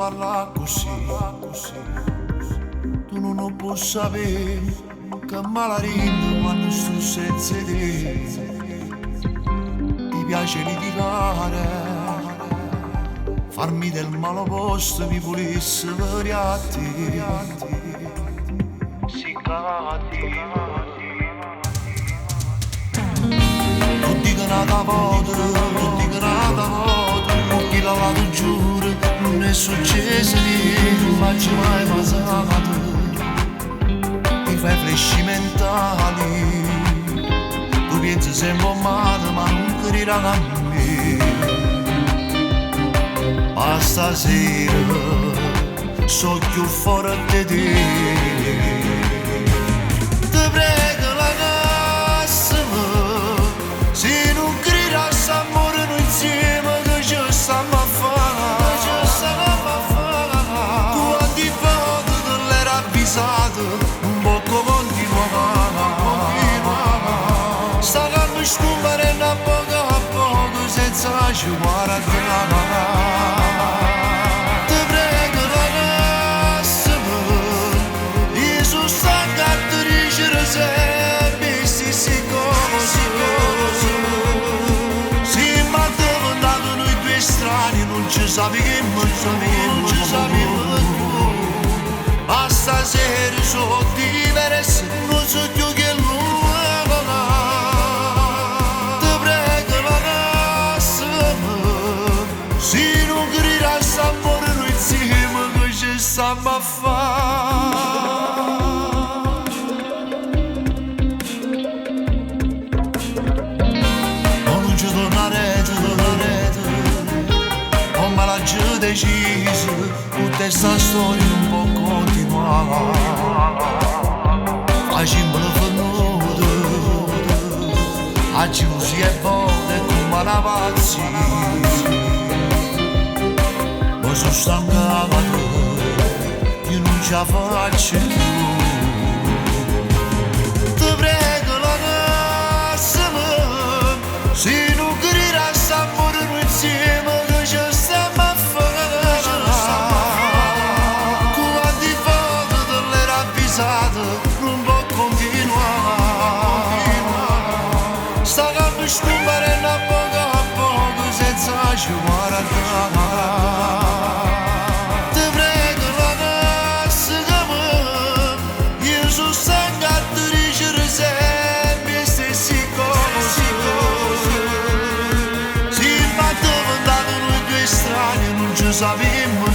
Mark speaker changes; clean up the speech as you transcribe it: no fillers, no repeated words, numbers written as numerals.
Speaker 1: parla così. Tu non puoi sapere che malarinda quando sto senza te. Ti piace litigare, farmi del malo posto, mi volesse per a te. Si cattiva. Non dico nada voto, non dico nada voto. Chi l'ha dato giuro, non è successo niente, ma ci mai passato. Mi fai flash mentali, tu pensi sempre male, ma non crederai a me. Ma stasera so più forte di te. Ti prego la massima, se non crederassi amore noi insieme che ci stiamo a fare. Tu antipato te l'era avvisato, non può continuare. Sta calma scomparendo a poco senza ci guardare. Non ci sappiamo più, ma stasera sono diverso, non so più che l'uomo. Ti prego ragazza, se non griderassi amore noi insieme che ci stiamo a fare. Non ci tornerete, giù deciso, tutta sta storia non può continuare. Facciamolo venuto, a giusi e volte come una pazzia. Ma sono stancato, io non ce la faccio più. Ti prego la massima, se non griderassi amore noi insieme che ci stiamo. Non può continuare. Sta calma scomparendo a poco senza ci guardare. Ti prego ragazza che io sono stancato di dicere sempre stessi cose. Sì, ma diventato noi due strani, non ci sappiamo